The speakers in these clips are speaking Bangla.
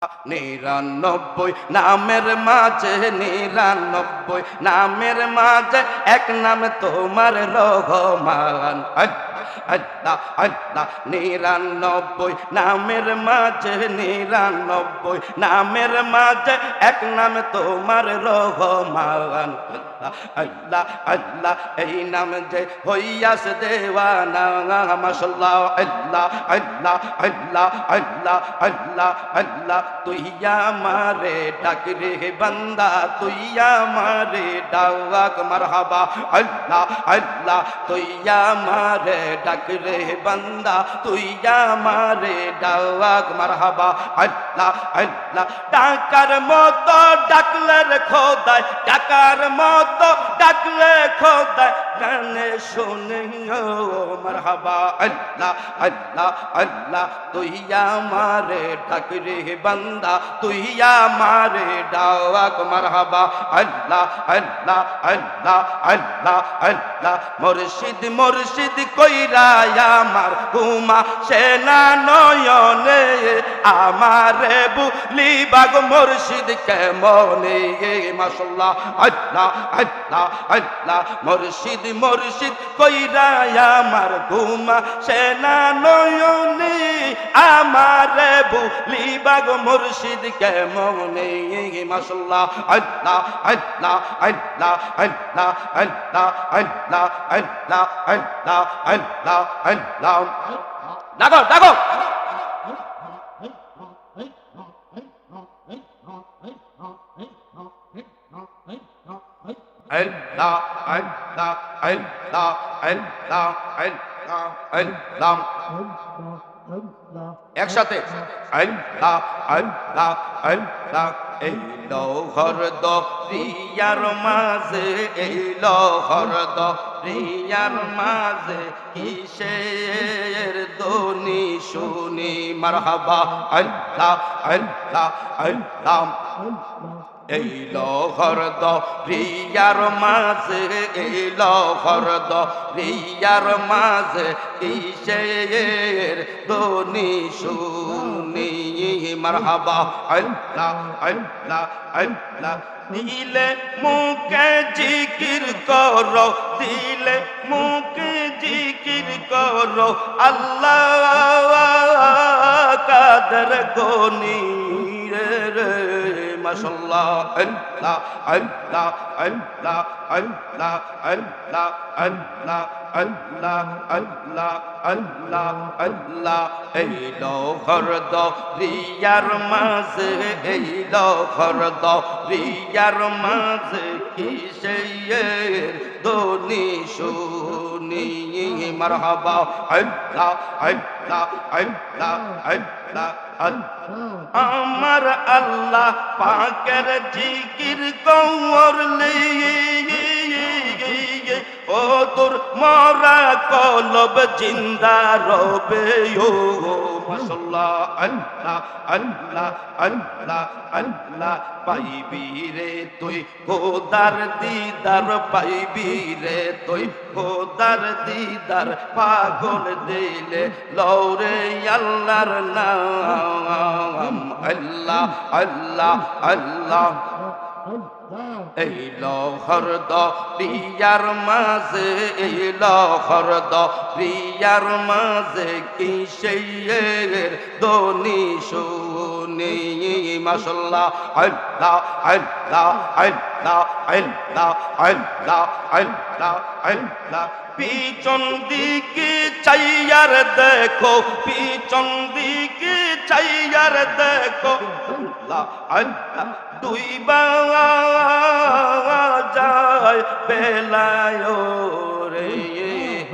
নিরানব্বই নামের মাঝে নিরানব্বই নামের মাঝে এক নাম তোমার রহমান। আল্লাহ আল্লাহ নিরানব্বই নামের মাঝে নিরানব্বই নামের মাঝে এক নাম তোমার রহমান। আল্লাহ আল্লাহ এই নাম যে হইয়াছে দেওয়ানা মাশাআল্লাহ। আল্লাহ আল্লাহ আল্লাহ আল্লাহ আল্লাহ আল্লাহ তুই আমারে ডাক রে বান্দা তুই আমারে ডাক মারহাবা। আল্লাহ আল্লাহ তুই আমারে ডাক রে বান্দা তুই আমারে ডাক মারহাবা। আল্লাহ আল্লাহ ডাকার মতো ডাকলে রে খোদায় ডাকার মতো ডাকলে খোদায় গানে শুনে মারহাবা। আল্লাহ আল্লাহ আল্লাহ তুই আমারে ডাক রে বান্দা তুই আমারে ডাক মারহাবা। আল্লাহ আল্লাহ আল্লাহ আল্লাহ আল্লাহ মুর্শিদ মুর্শিদ কইরা আমার ঘুমা সেনা নয়নে আমারে বুলি বাগ মুর্শিদ কেমনে মাশাআল্লাহ। আল্লাহ আল্লাহ আল্লাহ মুর্শিদ মুর্শিদ কইরা আমার ঘুমা সেনা নয়নে আমারে বুলি বাগ মুর্শিদ কেমনে মাশাআল্লাহ। আল্লাহ আল্লাহ আল্লাহ আল্লাহ আল্লাহ আল্লাহ আল্লাহ আল্লাহ আল্লাহ আল্লাহ ডাকো ডাকো আল্লাহ আল্লাহ আল্লাহ আল্লাহ আল্লাহ আল্লাহ একসাথে আল্লাহ আল্লাহ আল্লাহ এলো হরদ প্রিয়ার মাঝে এলো হরদ প্রিয়ার মাঝে কিসের ধ্বনি শুনি মারহাবা। আল্লাহ আল্লাহ আল্লাহ এলো হরদ প্রিয়ার মাঝে এলো হরদ প্রিয়ার মাঝে কিসের ধ্বনি শুনি মারহাবা। আল্লাহ আল্লাহ আল্লাহ দিলে মুখে জিকির করো দিলে মুখে জিকির করো আল্লাহ কাদের গনি রে মাশাআল্লাহ। আল্লাহ আল্লাহ আল্লাহ আল্লাহ আল্লাহ আল্লাহ আল্লাহ আল্লাহ আল্লাহ আল্লাহ এলো হরদ প্রিয়ার মাঝে এলো হরদ প্রিয়ার মাঝে কিসের ধ্বনি শুনি মারহাবা। আল্লাহ আল্লাহ আল্লাহ আল্লাহ আমার আল্লাহ পাকের জিকির করলে ও তোর মরা কলব জিন্দা রবে ও মাশাআল্লাহ। আল্লাহ আল্লাহ আল্লাহ আল্লাহ পাইবি রে তুই খোদার দিদার পাইবি রে তুই খোদার দিদার পাগল দিলে লৌরে আল্লাহর নাম। আল্লাহ আল্লাহ আল্লাহ এলো হরদ প্রিয়ার মাঝে এলো হরদ প্রিয়ার মাঝে কিসের ধ্বনি শুনি মাশাআল্লাহ। আল্লাহ আল্লাহ আল্লাহ আল্লাহ আল্লাহ আল্লাহ আল্লাহ পিছন দিকে চাইয়ার দেখো পিছন দিকে চাইয়ার দেখো আল্লাহ আল্লাহ দুই যায় বেলায় রে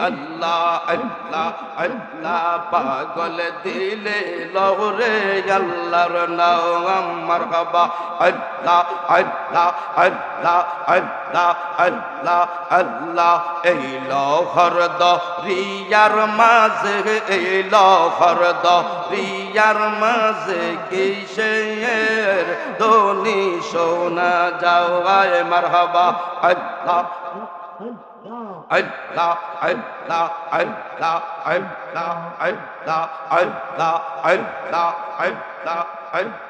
আল্লাহ আল্লাহ আল্লাহ পাগল দিলে লৌরে আল্লাহর নাম মারহাবা। আল্লাহ আল্লাহ আল্লাহ আল্লাহ আল্লাহ আল্লাহ এলো হরদ প্রিয়ার মাঝে এলো হরদ প্রিয়ার মাঝে কিসের ধ্বনি শোনা যাওয়ায় মারহাবা। আল্লাহ আল্লাহ আল্লাহ আল্লাহ আল্লাহ আল্লাহ আল্লাহ আল্লাহ আল্লাহ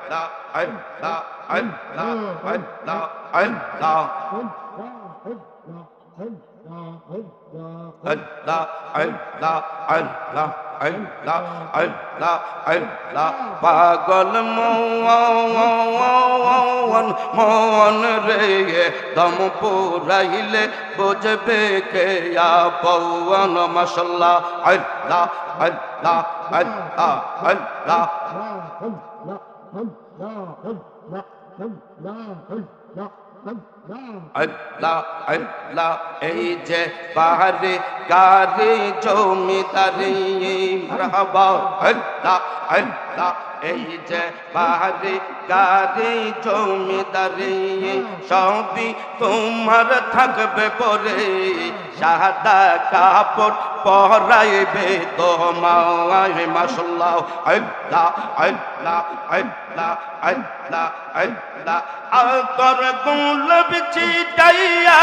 Allah, Allah, Allah, Allah, Allah. Allah, Allah, Allah, Allah, Allah, Allah, পাগল মন রে দম পুরাইলে বুঝবে কে আপন মাশাআল্লাহ আল্লাহ আল্লাহ আল্লাহ আল্লাহ আল্লাহ আল্লাহ এই যে বাহারে গারে জমিদারি মারহাবা আল্লাহ আল্লাহ এই যে বাহারে গারে জমিদারি সবই তোমার থাকবে পরে সাদা কাপড় পরাইবে তোমায় মাশাআল্লাহ আল্লাহ আল্লাহ আল্লাহ আল্লাহ আল্লাহ আতর গুলাব চিটাইয়া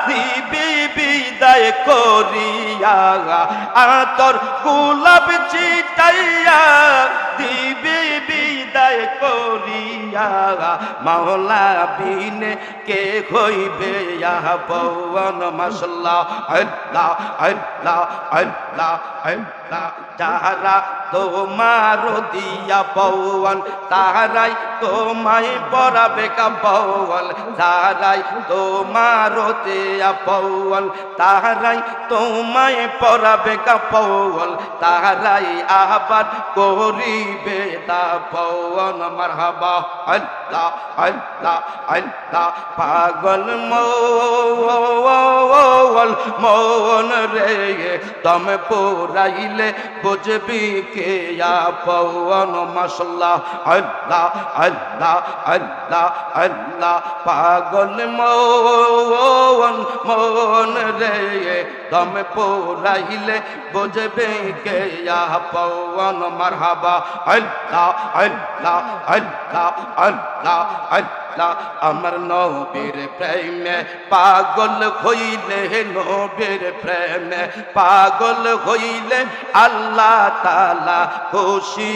দিবি বিদায় করিয়া আতর গুলাব চিটাইয়া দিবি বিদায় করিয়া মাওলা বিনে কে হইবে আপন মাশাআল্লাহ আল্লাহ আল্লাহ আল্লাহ আল্লাহ যারা তোমার দিয়া পৌন তাহারাই তোমায় পরাবে কাপৌন যারাই তোমার দিয়া পৌন তাহারাই তোমায় পরাবে কাপৌন তাহারাই আবার করিবে তা পৌন মারহাবা আল্লাহ আল্লাহ আল্লাহ পাগল মন রে দমে পুরাইলে বুঝবি কে আপন মাশাআল্লাহ আল্লাহ আল্লাহ আল্লাহ আল্লাহ পাগল মন রে দমে পুরাইলে বুঝবি কে আপন মারহাবা আল্লাহ আল্লাহ আল্লাহ আল্লাহ আল্লাহ আমার নবীর প্রেমে পাগল হইলে নবীর প্রেমে পাগল হইলে আল্লাহ তাআলা খুশি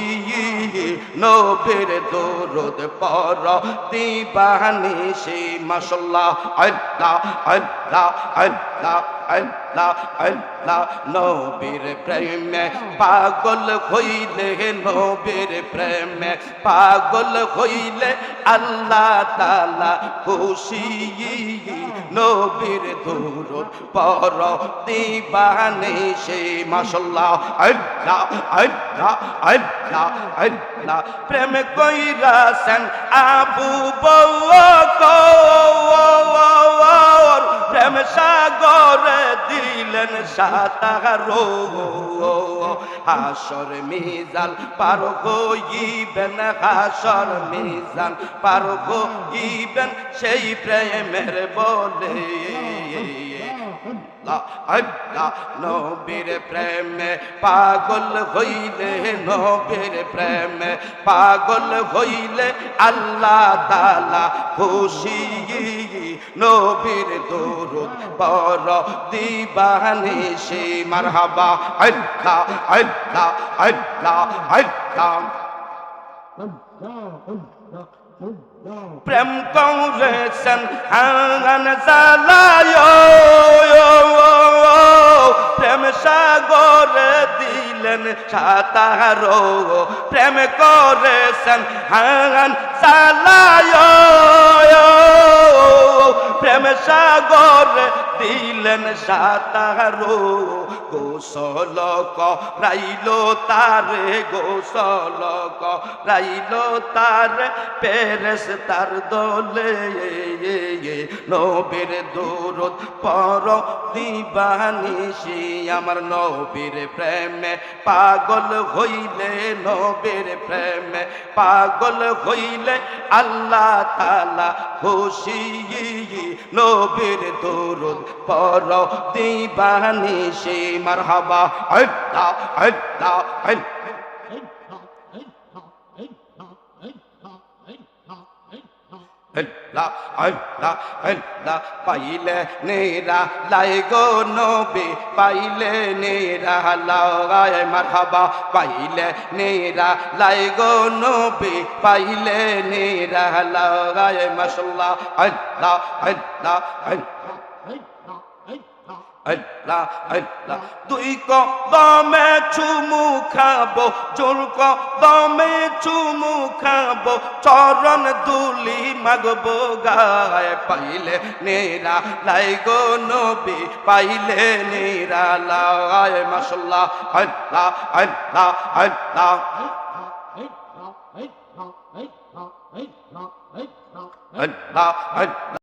নবীর দরুদ পড় দিবানিশি মাশাআল্লাহ আল্লাহ আল্লাহ আল্লাহ আল্লাহ আল্লাহ নবীর প্রেমে পাগল হইলে নবীর প্রেমে পাগল হইলে আল্লাহ তাআলা খুশি নবীর দরুদ পড় দিবানিশি মাশাআল্লাহ আল্লাহ আল্লাহ আল্লাহ আল্লাহ প্রেম কইরাছেন আবু বকর প্রেম সাগরে দিলেন সাতারো হাসর মিজান পার হইবেন হাসর মিজান পার হইবেন সেই প্রেমের বলে আল্লাহ নবীর প্রেমে পাগল হইলে নবীর প্রেমে পাগল হইলে আল্লাহ তাআলা খুশি নবীর দরুদ পড় দিবানিশি মারহাবা আল্লাহ আল্লাহ আল্লাহ আল্লাহ প্রেম করেছেন হাঙ্গান জালায় প্রেম সাগরে দিলেন সাতারো প্রেম করেছেন হাঙ্গান জালায় প্রেম সাগরে দিলেন সাতারো গোসল করাইলো তারে গোসল করাইলো তারে পেরেশতার দলে নবীর দরুদ পড় দিবানিশি আমার নবীর প্রেমে পাগল হইলে নবীর প্রেমে পাগল হইলে আল্লাহ তাআলা খুশি নবীর দরুদ পড় দিবানিশি মারহাবা আল্লাহ আল্লাহ আল্লাহ আল্লাহ আল্লাহ পাইলে নেরা লাই গো নবী পাইলে নেরা লাগায় মারহাবা পাইলে নেরা লাই গো নবী পাইলে নেরা লাগায় মাশাআল্লাহ আল্লাহ আল্লাহ আল্লাহ আল্লাহ দুই কদমে চুমু খাবো জোর কদমে চুমু খাবো চরণ দুলি মাগবো গায় পাইলে নেরা লাই গো নবী পাইলে নেরা লাগায় মাশাআল্লাহ আল্লাহ আল্লাহ আল্লাহ আল্লাহ আল্লাহ